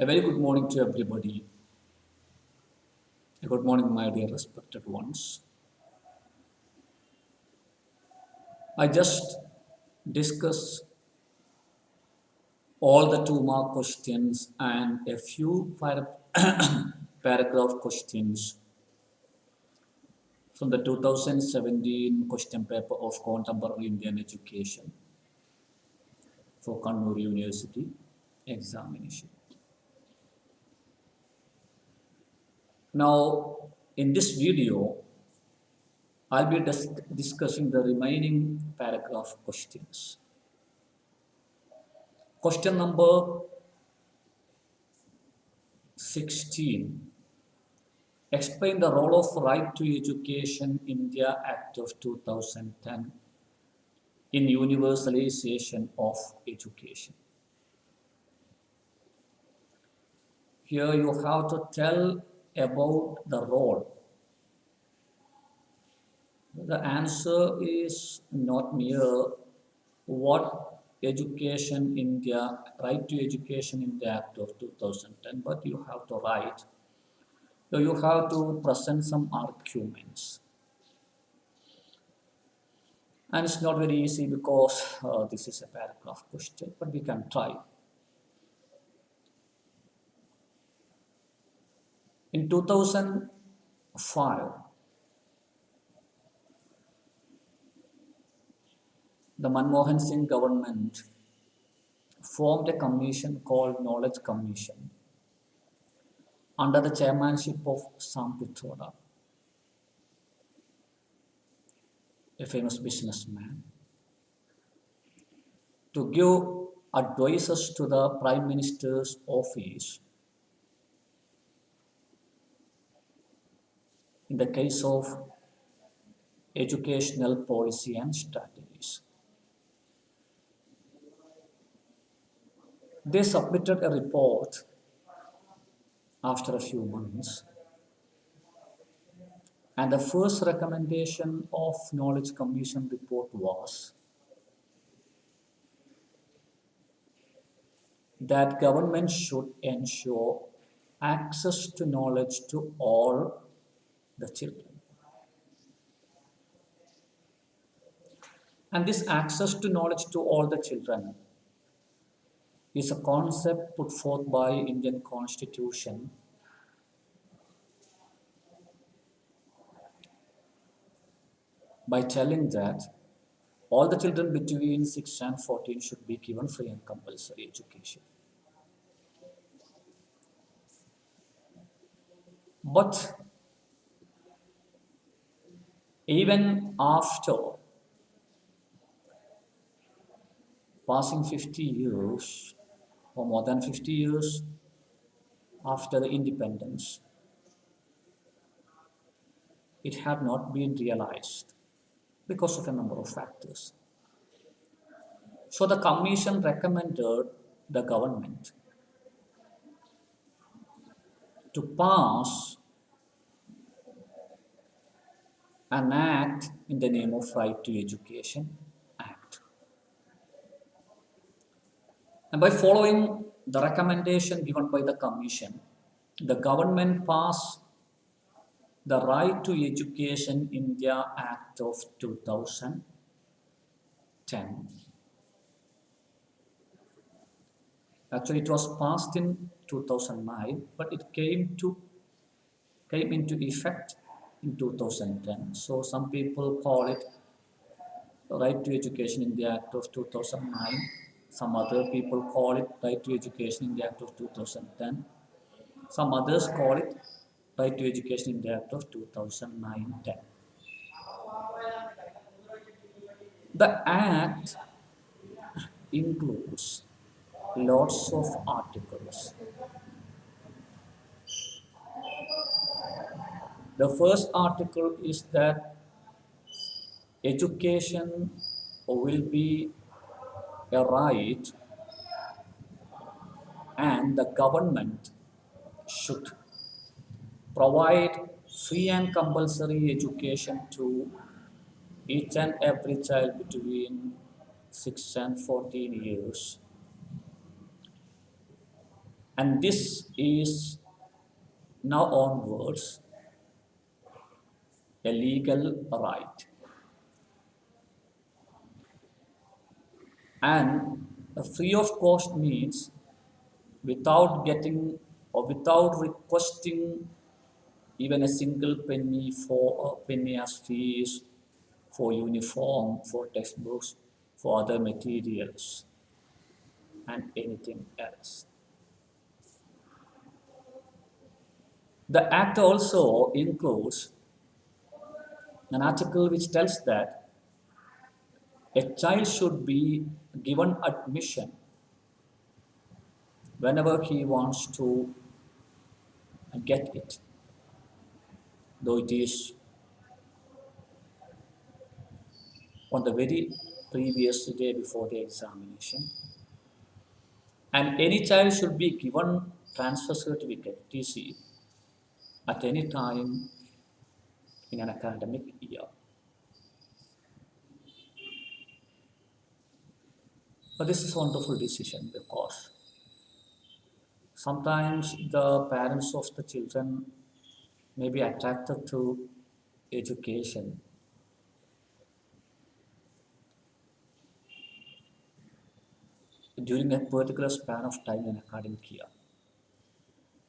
A very good morning to everybody. A good morning, my dear respected ones. I just discussed all the 2 mark questions and a few paragraph questions from the 2017 question paper of Contemporary Indian Education for Kannur University examination. Now, in this video, I'll be discussing the remaining paragraph questions. Question number 16. Explain the role of Right to Education India Act of 2010 in universalization of education. Here you have to tell about the role. The answer is not mere what education India, Right to Education India Act of 2010, but you have to write. So you have to present some arguments. And it's not very easy because this is a paragraph question, but we can try. In 2005, the Manmohan Singh government formed a commission called Knowledge Commission under the chairmanship of Sam Pitroda, a famous businessman, to give advices to the Prime Minister's office in the case of educational policy and strategies. They submitted a report after a few months, and the first recommendation of Knowledge Commission report was that government should ensure access to knowledge to all the children. And this access to knowledge to all the children is a concept put forth by Indian Constitution by telling that all the children between 6 and 14 should be given free and compulsory education. But even after passing 50 years or more than 50 years after the independence, it had not been realized because of a number of factors. So the commission recommended the government to pass an act in the name of Right to Education Act. And by following the recommendation given by the commission, the government passed the Right to Education India Act of 2010. Actually, it was passed in 2009, but it came into effect in 2010. So some people call it Right to Education India Act of 2009. Some other people call it Right to Education India Act of 2010. Some others call it Right to Education India Act of 2009-10. The Act includes lots of articles. The first article is that education will be a right and the government should provide free and compulsory education to each and every child between 6 and 14 years. And this is now onwards a legal right. And free of cost means without getting or without requesting even a single penny for a penny as fees for uniform, for textbooks, for other materials, and anything else. The Act also includes an article which tells that a child should be given admission whenever he wants to get it, though it is on the very previous day before the examination. And any child should be given transfer certificate, TC, at any time in an academic year. But this is a wonderful decision because sometimes the parents of the children may be attracted to education during a particular span of time in academic year.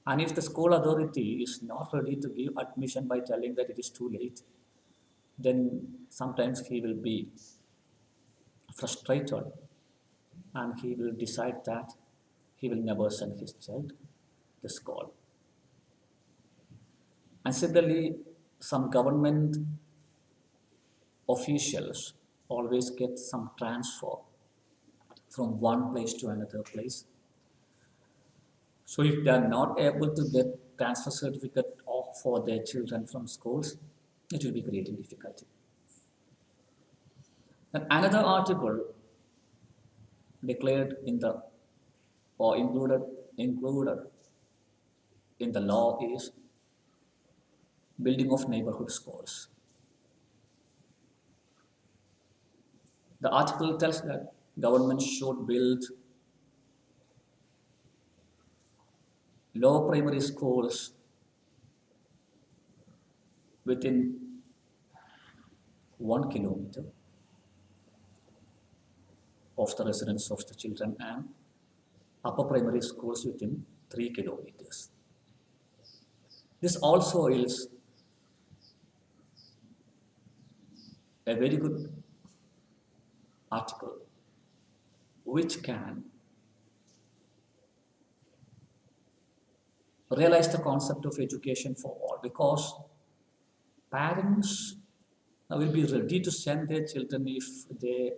And if the school authority is not ready to give admission by telling that it is too late, then sometimes he will be frustrated and he will decide that he will never send his child to the school. And similarly, some government officials always get some transfer from one place to another place. So if they are not able to get transfer certificate for their children from schools, it will be creating difficulty. And another article declared in the or included in the law is building of neighborhood schools. The article tells that government should build low primary schools within 1 kilometer of the residence of the children and upper primary schools within 3 kilometers. This also is a very good article which can realize the concept of education for all, because parents will be ready to send their children if they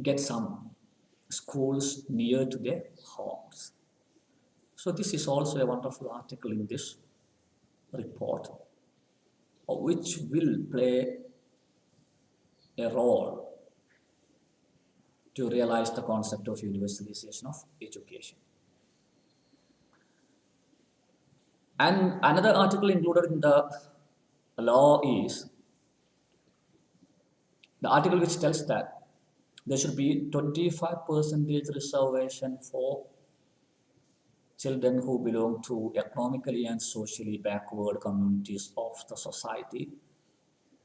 get some schools near to their homes. So this is also a wonderful article in this report, which will play a role to realize the concept of universalization of education. And another article included in the law is the article which tells that there should be 25% reservation for children who belong to economically and socially backward communities of the society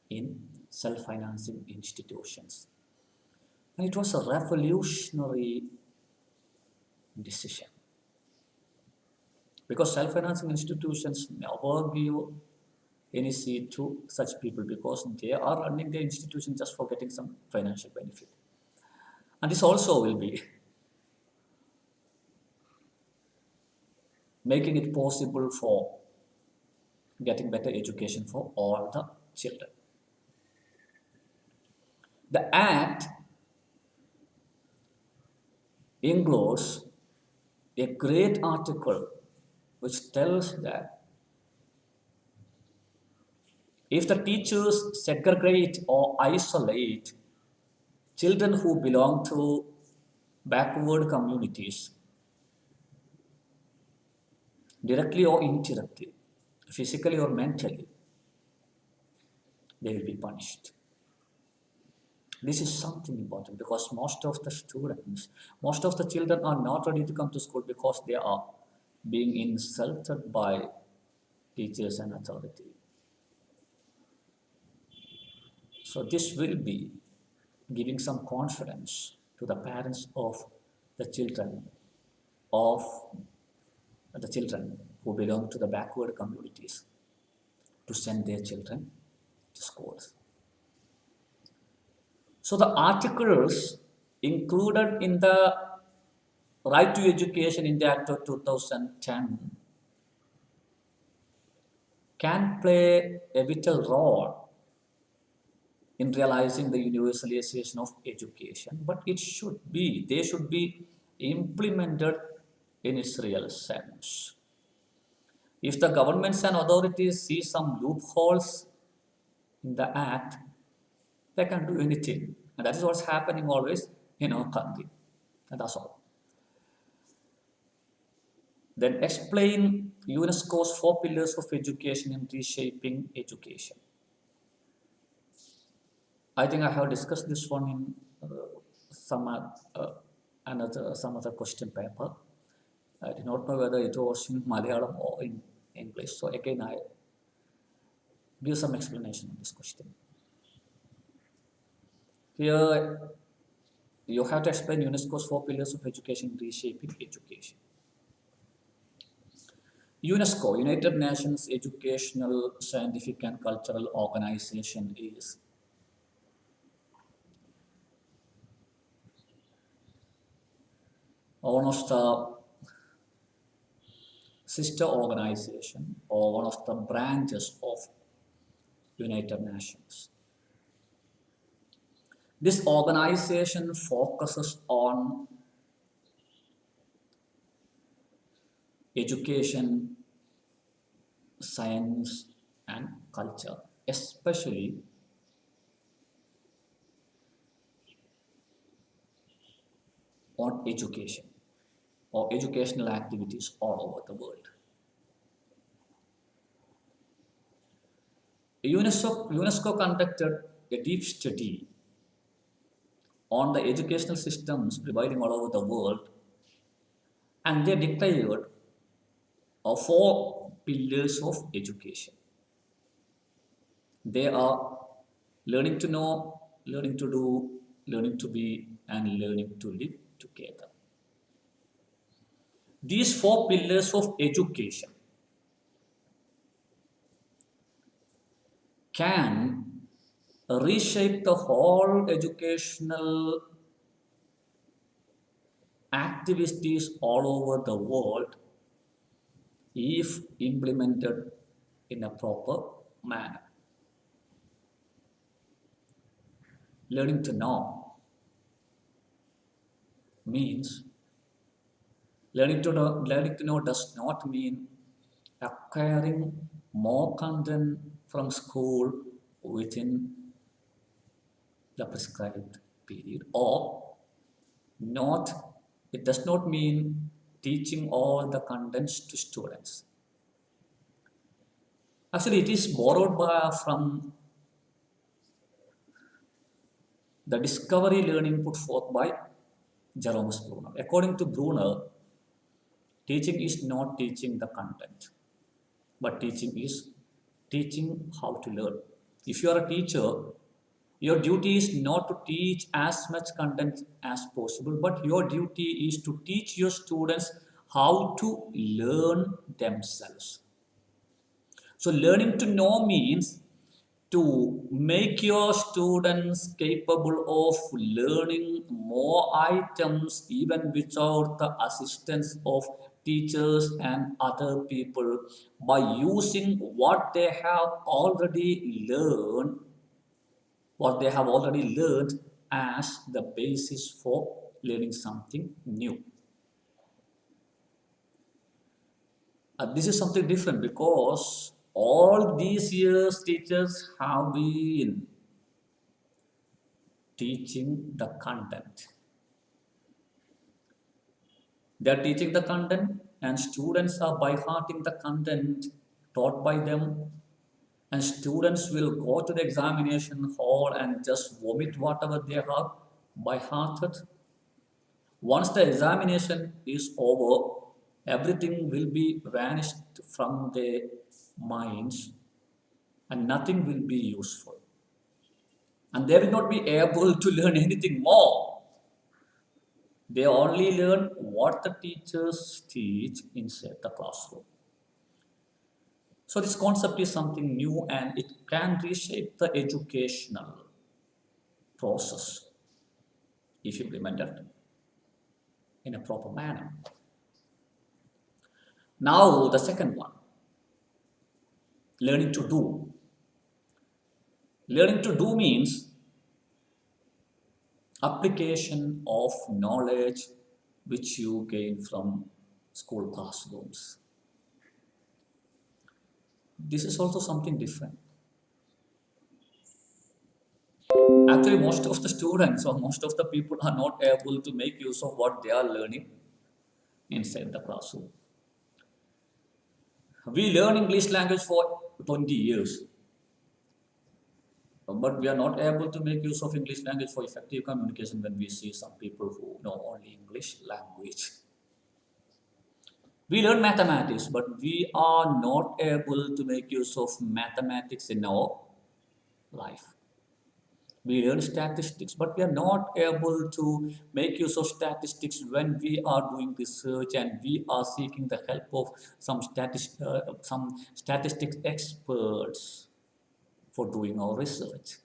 in self-financing institutions. And it was a revolutionary decision, because self-financing institutions never give any seat to such people because they are running their institution just for getting some financial benefit. And this also will be making it possible for getting better education for all the children. The Act includes a great article which tells that if the teachers segregate or isolate children who belong to backward communities, directly or indirectly, physically or mentally, they will be punished. This is something important because most of the children are not ready to come to school because they are being insulted by teachers and authority. So this will be giving some confidence to the parents of the children who belong to the backward communities to send their children to schools. So the articles included in the Right to Education in the Act of 2010 can play a vital role in realizing the universalization of education, but they should be implemented in its real sense. If the governments and authorities see some loopholes in the act, they can do anything. And that is what's happening always in our country. And that's all. Then explain UNESCO's 4 pillars of education in reshaping education. I think I have discussed this one in some other question paper. I do not know whether it was in Malayalam or in English. So again, I give some explanation on this question. Here, you have to explain UNESCO's 4 pillars of education in reshaping education. UNESCO, United Nations Educational, Scientific and Cultural Organization, is one of the sister organization or one of the branches of United Nations. This organization focuses on education, science and culture, especially on education or educational activities all over the world. UNESCO conducted a deep study on the educational systems prevailing all over the world, and they declared 4 pillars of education. They are learning to know, learning to do, learning to be, and learning to live together. These 4 pillars of education can reshape the whole educational activities all over the world if implemented in a proper manner. Learning to know means learning to know does not mean acquiring more content from school within the prescribed period, or not. It does not mean teaching all the contents to students. Actually, it is borrowed from the discovery learning put forth by Jerome Bruner. According to Bruner, teaching is not teaching the content, but teaching is teaching how to learn. If you are a teacher, your duty is not to teach as much content as possible, but your duty is to teach your students how to learn themselves. So learning to know means to make your students capable of learning more items even without the assistance of teachers and other people, by using what they have already learned as the basis for learning something new. This is something different because all these years teachers have been teaching the content. They are teaching the content and students are by hearting the content taught by them, and students will go to the examination hall and just vomit whatever they have by hearted. Once the examination is over, everything will be vanished from their minds and nothing will be useful. And they will not be able to learn anything more. They only learn what the teachers teach inside the classroom. So this concept is something new and it can reshape the educational process if implemented in a proper manner. Now the second one, learning to do. Learning to do means application of knowledge which you gain from school classrooms. This is also something different. Actually, most of the students or most of the people are not able to make use of what they are learning inside the classroom. We learn English language for 20 years, but we are not able to make use of English language for effective communication when we see some people who know only English language. We learn mathematics, but we are not able to make use of mathematics in our life. We learn statistics, but we are not able to make use of statistics when we are doing research and we are seeking the help of some statistics experts for doing our research.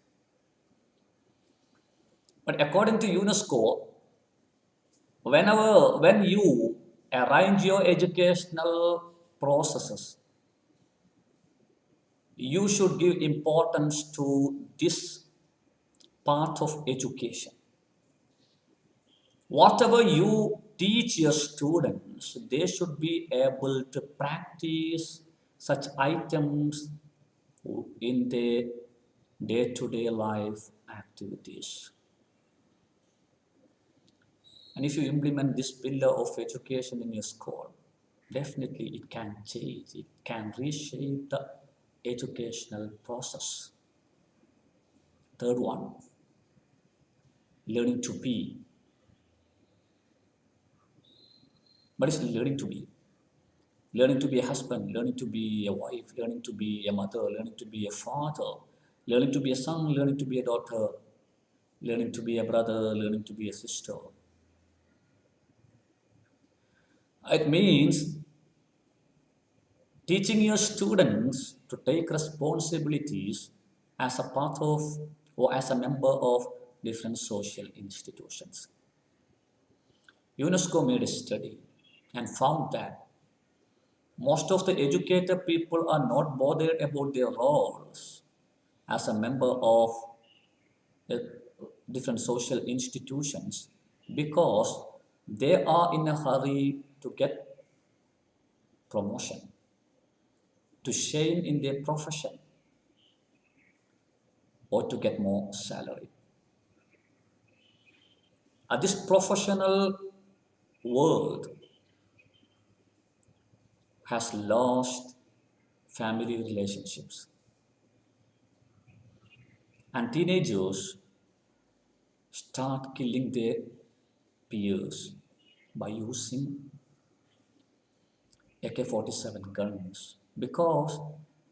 But according to UNESCO, when you arrange your educational processes, you should give importance to this part of education. Whatever you teach your students, they should be able to practice such items in their day-to-day life activities. And if you implement this pillar of education in your school, definitely it can change, it can reshape the educational process. Third one, learning to be. What is learning to be? Learning to be a husband, learning to be a wife, learning to be a mother, learning to be a father, learning to be a son, learning to be a daughter, learning to be a brother, learning to be a sister. It means teaching your students to take responsibilities as a part of or as a member of different social institutions. UNESCO made a study and found that most of the educated people are not bothered about their roles as a member of different social institutions because they are in a hurry to get promotion, to shine in their profession, or to get more salary. This professional world has lost family relationships. And teenagers start killing their peers by using AK-47 guns because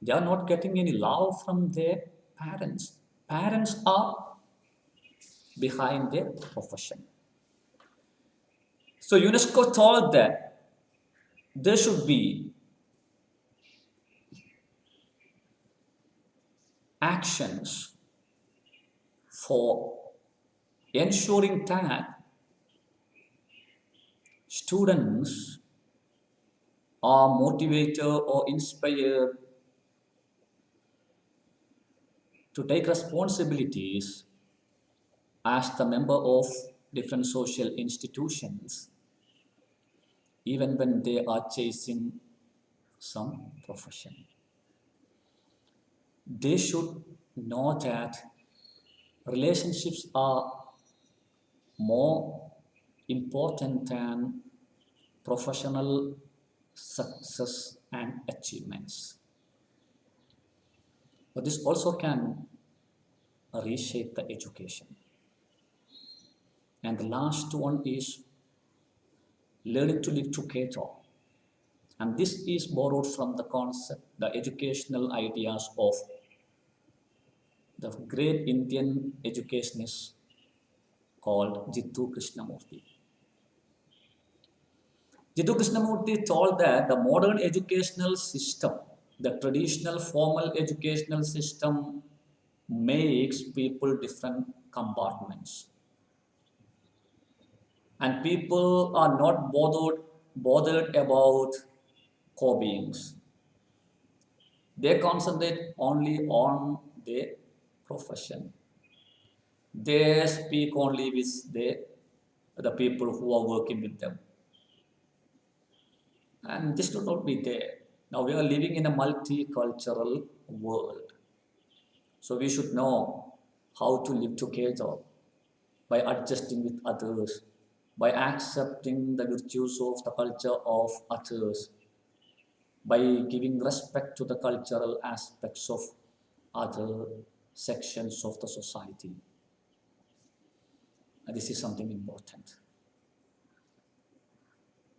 they are not getting any love from their parents. Parents are behind their profession. So UNESCO told that there should be actions for ensuring that students are motivated or inspired to take responsibilities as the member of different social institutions, even when they are chasing some profession. They should know that relationships are more important than professional success and achievements. But this also can reshape the education. And the last one is learning to live together. And this is borrowed from the concept, the educational ideas of the great Indian educationist called Jiddu Krishnamurti. Jiddu Krishnamurti told that the modern educational system, the traditional formal educational system, makes people different compartments. And people are not bothered about core beings. They concentrate only on their profession. They speak only with the people who are working with them. And this should not be there. Now we are living in a multicultural world. So we should know how to live together by adjusting with others, by accepting the virtues of the culture of others, by giving respect to the cultural aspects of other sections of the society. And this is something important.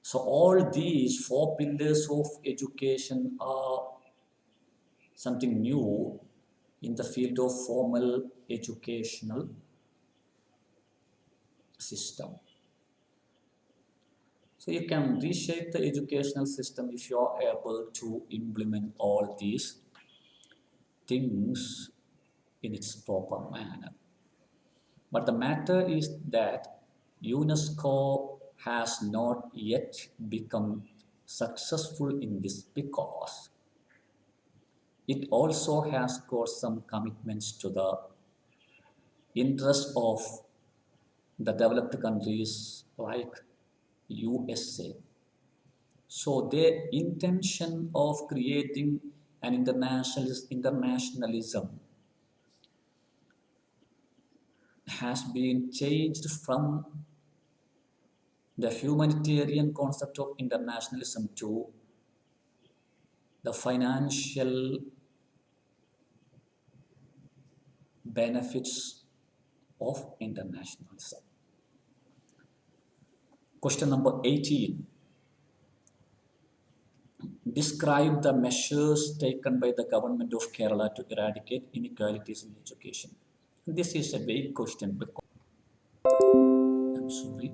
So all these four pillars of education are something new in the field of formal educational system. So you can reshape the educational system if you are able to implement all these things in its proper manner. But the matter is that UNESCO has not yet become successful in this because it also has got some commitments to the interest of the developed countries like USA. So their intention of creating an internationalism has been changed from the humanitarian concept of internationalism to the financial benefits of internationalism. Question number 18. Describe the measures taken by the government of Kerala to eradicate inequalities in education. This is a vague question because I'm sorry.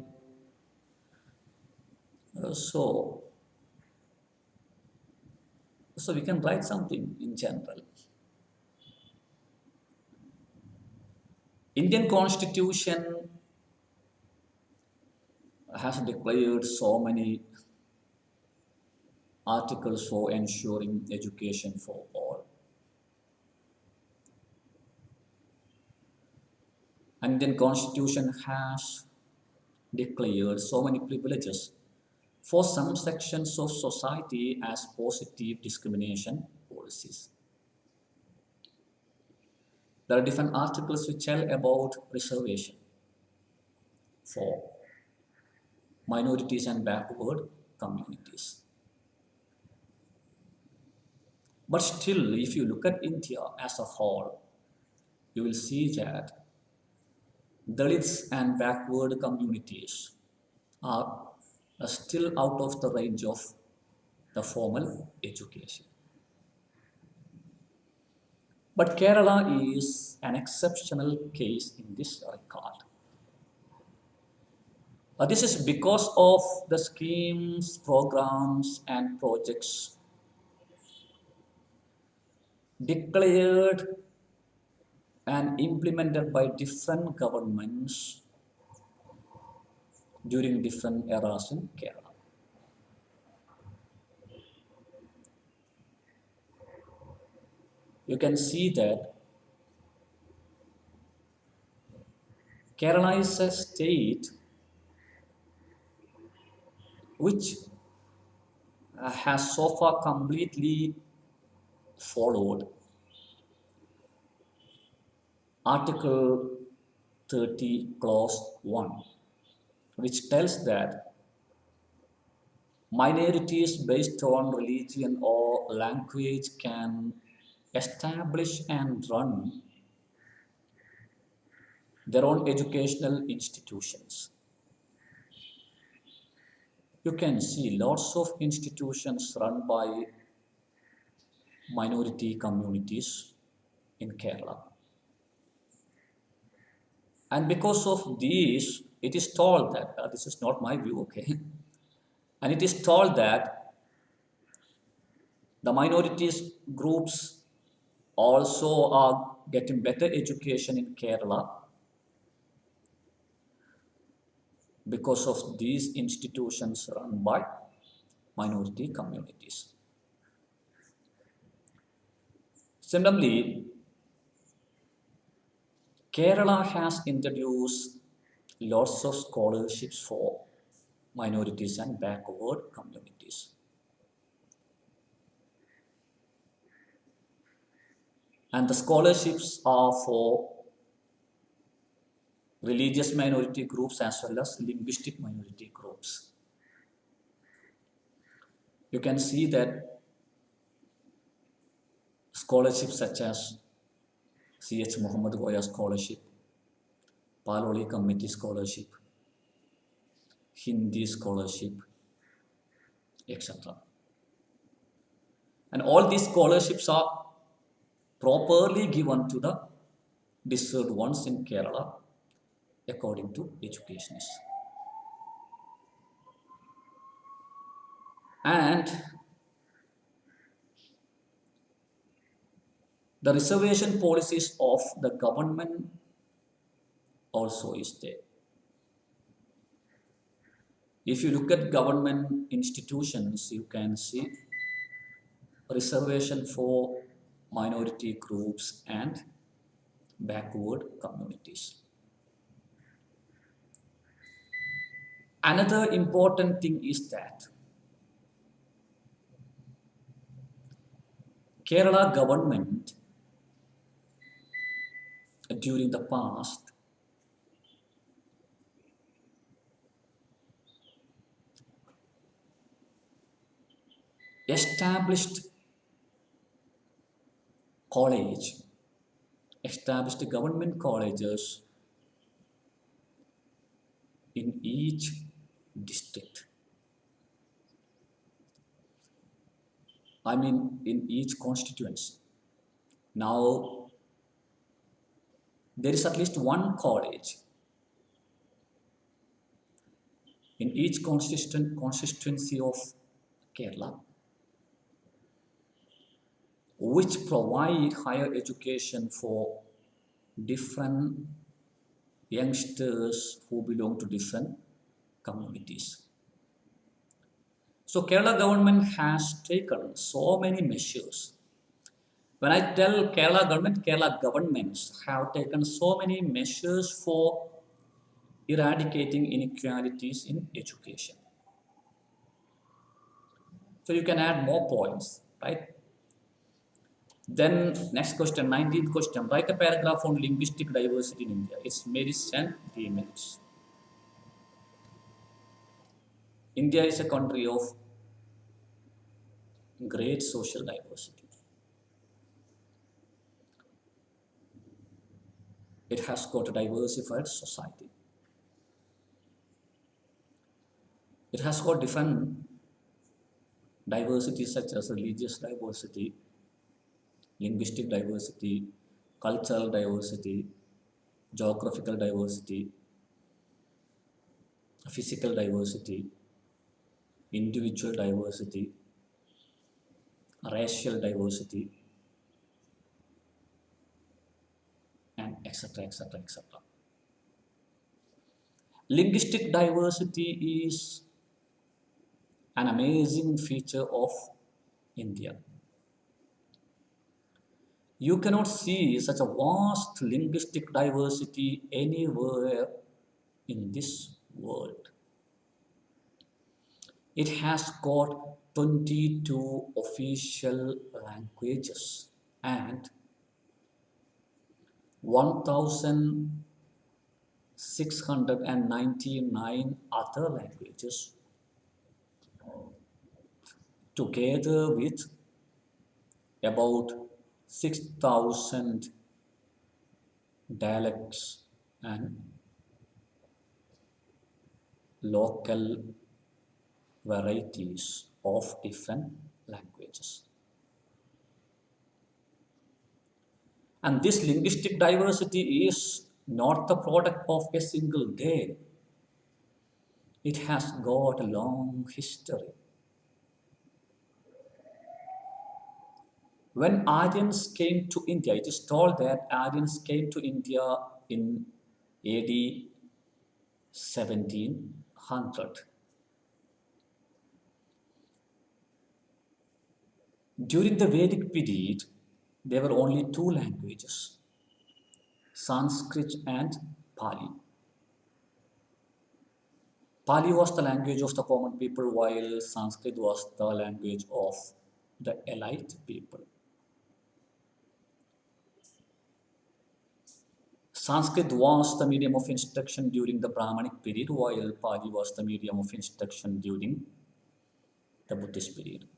So we can write something in general. Indian Constitution has declared so many articles for ensuring education for all. Indian Constitution has declared so many privileges for some sections of society as positive discrimination policies. There are different articles which tell about reservation for minorities and backward communities. But still, if you look at India as a whole, you will see that Dalits and backward communities are still out of the range of the formal education. But Kerala is an exceptional case in this regard. This is because of the schemes, programs, and projects declared and implemented by different governments during different eras in Kerala. You can see that Kerala is a state which has so far completely followed Article 30, Clause 1, which tells that minorities based on religion or language can establish and run their own educational institutions. You can see lots of institutions run by minority communities in Kerala. And because of these, it is told that, this is not my view, okay? And it is told that the minorities groups also are getting better education in Kerala because of these institutions run by minority communities. Similarly, Kerala has introduced lots of scholarships for minorities and backward communities. And the scholarships are for religious minority groups as well as linguistic minority groups. You can see that scholarships such as C.H. Muhammad Goya Scholarship, Paloli Committee Scholarship, Hindi Scholarship, etc. And all these scholarships are properly given to the deserved ones in Kerala according to educationists. And the reservation policies of the government also is there. If you look at government institutions, you can see reservation for minority groups and backward communities. Another important thing is that Kerala government during the past established government colleges in each district. I mean, in each constituency. Now, there is at least one college in each constituency of Kerala which provide higher education for different youngsters who belong to different communities. So Kerala government has taken so many measures. When I tell Kerala government, Kerala governments have taken so many measures for eradicating inequalities in education. So you can add more points, right? Then next question, 19th question. Write a paragraph on linguistic diversity in India. Its merits and demerits. India is a country of great social diversity. It has got a diversified society. It has got different diversity such as religious diversity, linguistic diversity, cultural diversity, geographical diversity, physical diversity, individual diversity, racial diversity, and etc. etc. etc. Linguistic diversity is an amazing feature of India. You cannot see such a vast linguistic diversity anywhere in this world. It has got 22 official languages and 1,699 other languages, together with about 6,000 dialects and local varieties of different languages. And this linguistic diversity is not the product of a single day. It has got a long history. When Aryans came to India, it is told that Aryans came to India in AD 1700. During the Vedic period, there were only two languages, Sanskrit and Pali. Pali was the language of the common people, while Sanskrit was the language of the elite people. Sanskrit was the medium of instruction during the Brahmanic period, while Pali was the medium of instruction during the Buddhist period.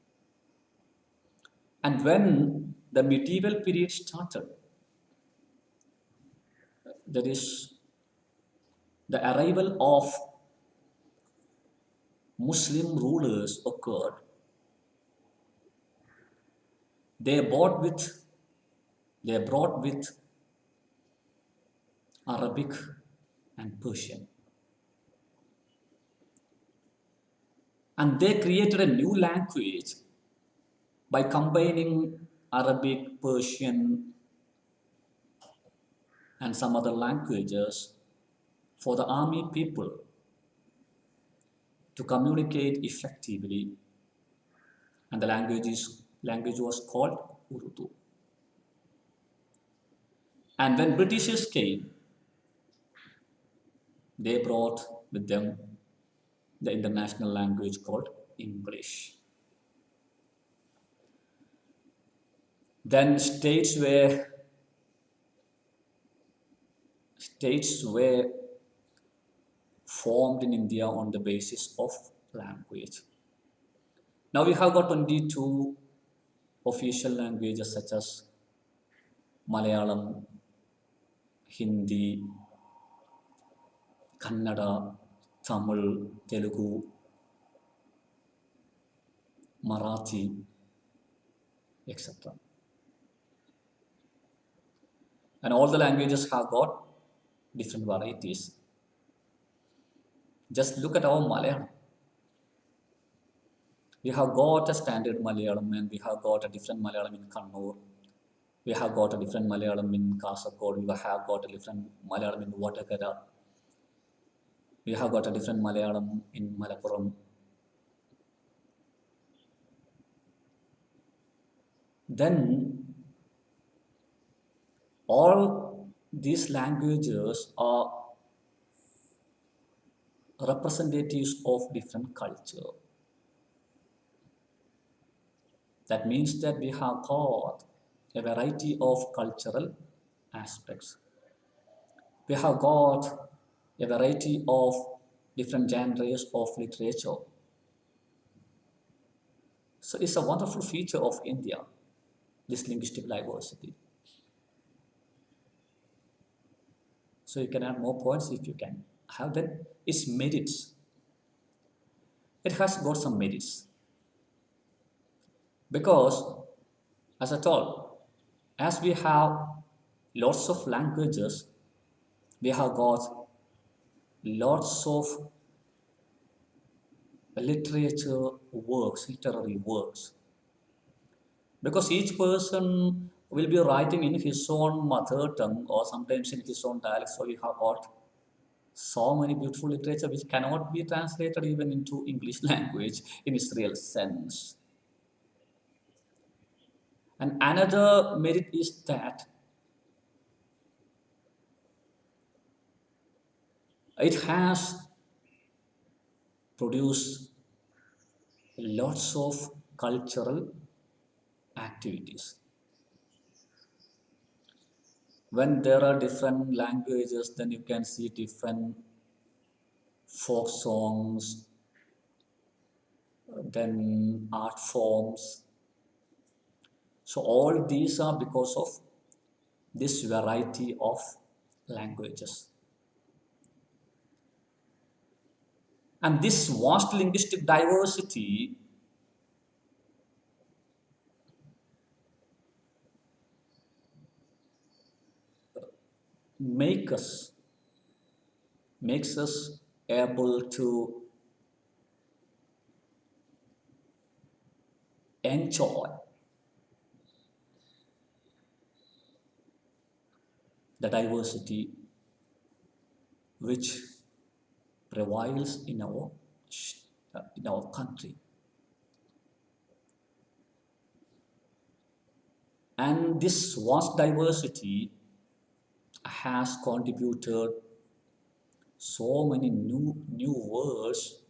And when the medieval period started, there is the arrival of Muslim rulers occurred. They brought with Arabic and Persian. And they created a new language by combining Arabic, Persian, and some other languages for the army people to communicate effectively. And the language was called Urdu. And when Britishers came, they brought with them the international language called English. Then states were formed in India on the basis of language. Now we have got 22 official languages such as Malayalam, Hindi, Kannada, Tamil, Telugu, Marathi, etc. And all the languages have got different varieties. Just look at our Malayalam. We have got a standard Malayalam and we have got a different Malayalam in Kannur. We have got a different Malayalam in Kasaragod. We have got a different Malayalam in Vatakara. We have got a different Malayalam in Malappuram. Then all these languages are representatives of different culture. That means that we have got a variety of cultural aspects. We have got a variety of different genres of literature. So it's a wonderful feature of India, this linguistic diversity. So you can add more points if you can have that. Its merits. It has got some merits. Because, as I told, as we have lots of languages, we have got lots of literary works. Because each person will be writing in his own mother tongue or sometimes in his own dialect, so we have got so many beautiful literature which cannot be translated even into English language in its real sense. And another merit is that it has produced lots of cultural activities. When there are different languages, then you can see different folk songs, then art forms. So all these are because of this variety of languages. And this vast linguistic diversity make us, makes us able to enjoy the diversity which prevails in our country. And this vast diversity has contributed so many new words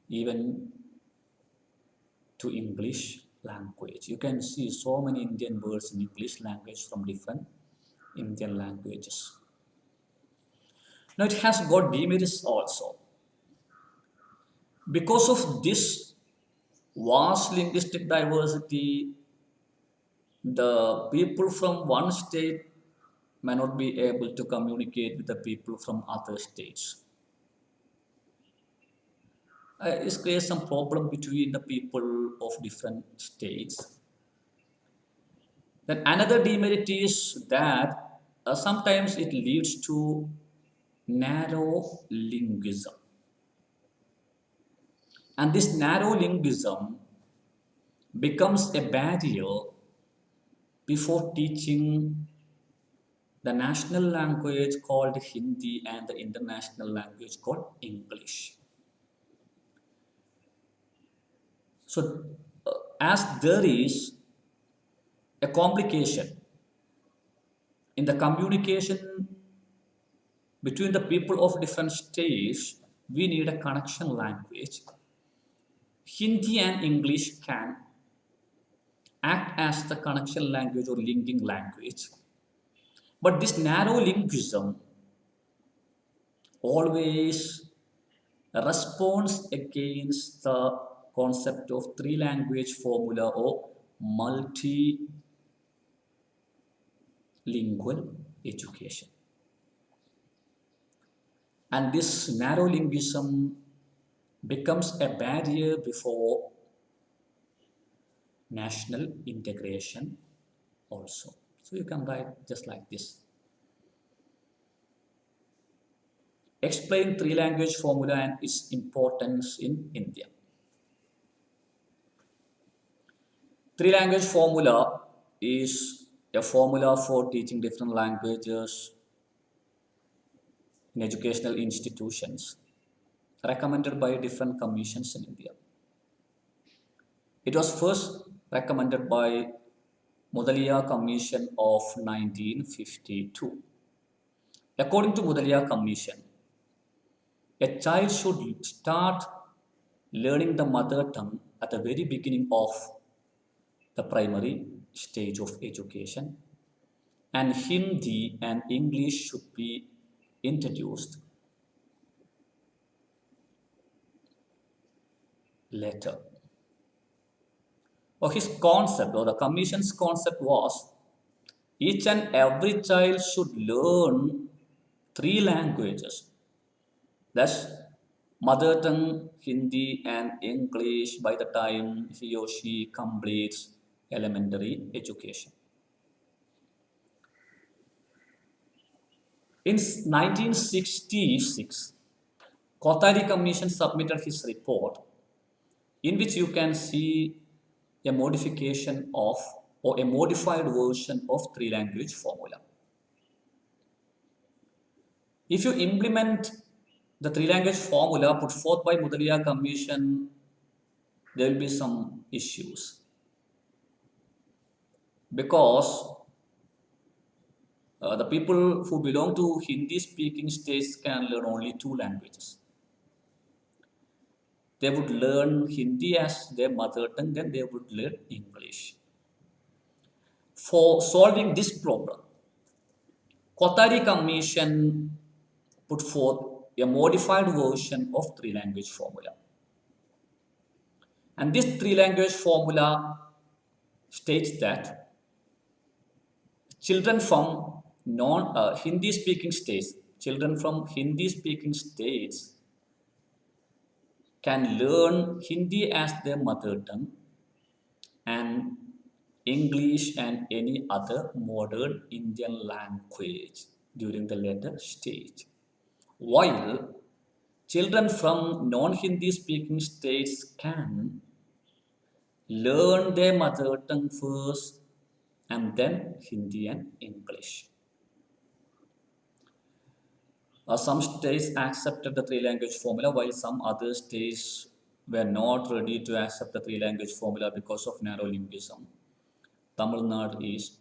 even to English language. You can see so many Indian words in English language from different Indian languages. Now it has got demerits also. Because of this vast linguistic diversity, the people from one state may not be able to communicate with the people from other states. It creates some problem between the people of different states. Then another demerit is that sometimes it leads to narrow linguism. And this narrow linguism becomes a barrier before teaching the national language called Hindi and the international language called English. So, as there is a complication in the communication between the people of different states, we need a connection language. Hindi and English can act as the connection language or linking language. But this narrow linguism always responds against the concept of three language formula or multilingual education. And this narrow linguism becomes a barrier before national integration also. So you can write just like this. Explain three language formula and its importance in India. Three language formula is a formula for teaching different languages in educational institutions recommended by different commissions in India. It was first recommended by Mudaliar Commission of 1952. According to Mudaliar Commission, a child should start learning the mother tongue at the very beginning of the primary stage of education, and Hindi and English should be introduced later. Or his concept or the commission's concept was each and every child should learn three languages. That's mother tongue, Hindi and English by the time he or she completes elementary education. In 1966, Kothari Commission submitted his report in which you can see a modification of or a modified version of three language formula. If you implement the three language formula put forth by Mudaliar Commission, there will be some issues because the people who belong to Hindi speaking states can learn only two languages. They would learn Hindi as their mother tongue, then they would learn English. For solving this problem, Kothari Commission put forth a modified version of three language formula. And this three language formula states that children from non Hindi speaking states, children from Hindi speaking states can learn Hindi as their mother tongue and English and any other modern Indian language during the later stage. While children from non-Hindi speaking states can learn their mother tongue first and then Hindi and English. Some states accepted the three language formula while some other states were not ready to accept the three language formula because of narrow linguism. Tamil Nadu is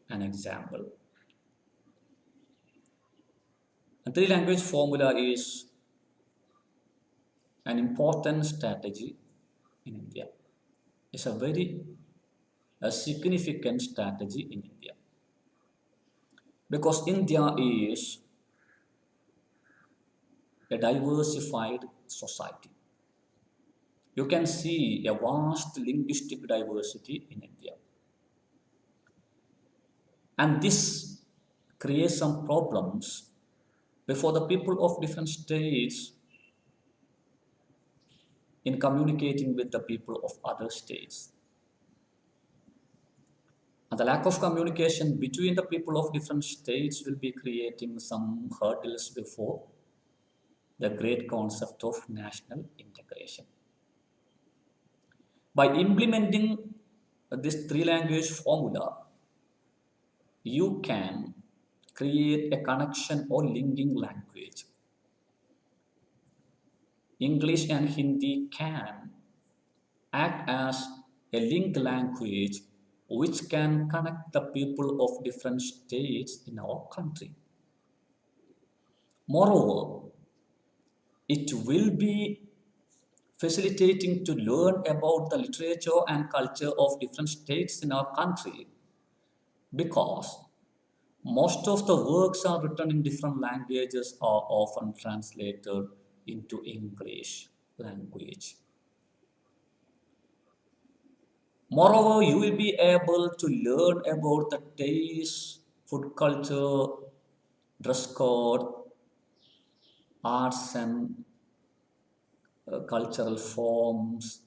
an example. A three language formula is an important strategy in India. It's a significant strategy in India because India is a diversified society. You can see a vast linguistic diversity in India. And this creates some problems before the people of different states in communicating with the people of other states. And the lack of communication between the people of different states will be creating some hurdles before the great concept of national integration. By implementing this three language formula, you can create a connection or linking language. English and Hindi can act as a linked language which can connect the people of different states in our country. Moreover, it will be facilitating to learn about the literature and culture of different states in our country because most of the works are written in different languages are often translated into English language. Moreover, you will be able to learn about the taste, food culture, dress code, arts and cultural forms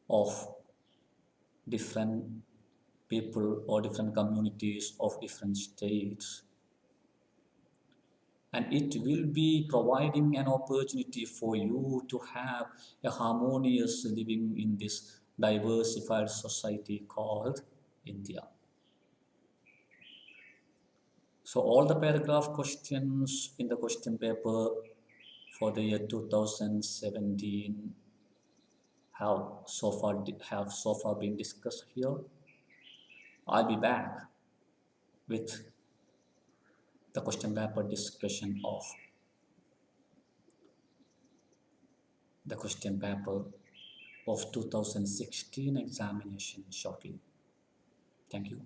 of different people or different communities of different states. And it will be providing an opportunity for you to have a harmonious living in this diversified society called India. So all the paragraph questions in the question paper for the year 2017 have so far been discussed here. I'll be back with the question paper discussion of the question paper of 2016 examination shortly. Thank you.